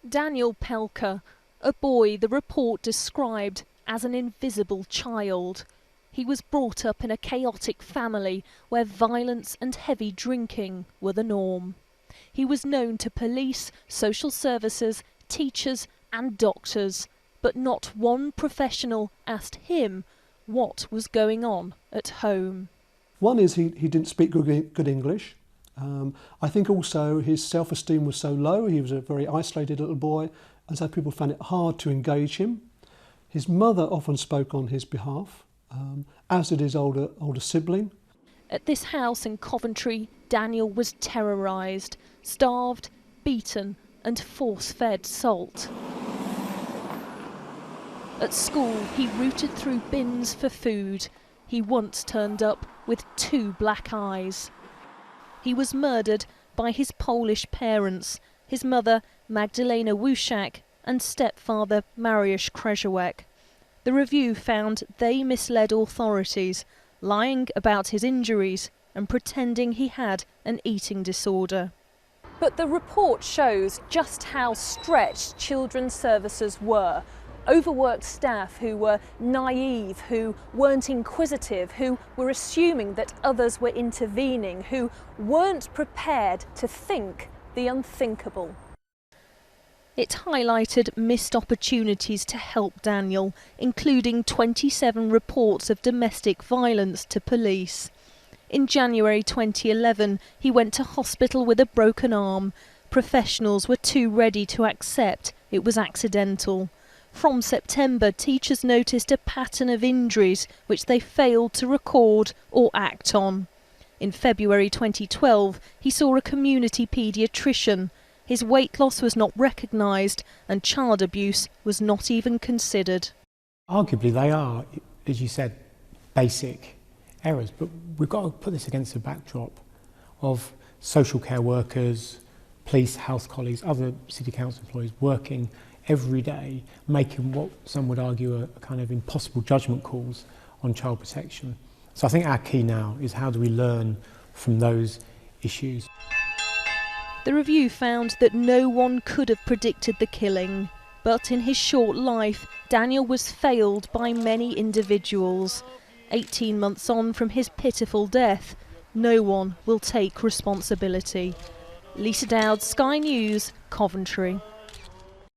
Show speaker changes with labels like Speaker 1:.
Speaker 1: Daniel Pelka, a boy the report described as an invisible child. He was brought up in a chaotic family where violence and heavy drinking were the norm. He was known to police, social services, teachers and doctors, but not one professional asked him what was going on at home.
Speaker 2: One is he didn't speak good English. I think also his self-esteem was so low, he was a very isolated little boy, and so people found it hard to engage him. His mother often spoke on his behalf, as did his older sibling.
Speaker 1: At this house in Coventry, Daniel was terrorised, starved, beaten and force-fed salt. At school, he rooted through bins for food. He once turned up with 2 black eyes. He was murdered by his Polish parents, his mother Magdalena Wuszak and stepfather Mariusz Krzyżewicz. The review found they misled authorities, lying about his injuries and pretending he had an eating disorder. But the report shows just how stretched children's services were. Overworked staff who were naive, who weren't inquisitive, who were assuming that others were intervening, who weren't prepared to think the unthinkable. It highlighted missed opportunities to help Daniel, including 27 reports of domestic violence to police. In January 2011, he went to hospital with a broken arm. Professionals were too ready to accept it was accidental. From September, teachers noticed a pattern of injuries which they failed to record or act on. In February 2012, he saw a community paediatrician. His weight loss was not recognised and child abuse was not even considered.
Speaker 3: Arguably they are, as you said, basic errors, but we've got to put this against the backdrop of social care workers, police, house colleagues, other city council employees working every day, making what some would argue are kind of impossible judgment calls on child protection. So I think our key now is how do we learn from those issues.
Speaker 1: The review found that no one could have predicted the killing, but in his short life, Daniel was failed by many individuals. 18 months on from his pitiful death, no one will take responsibility. Lisa Dowd, Sky News, Coventry.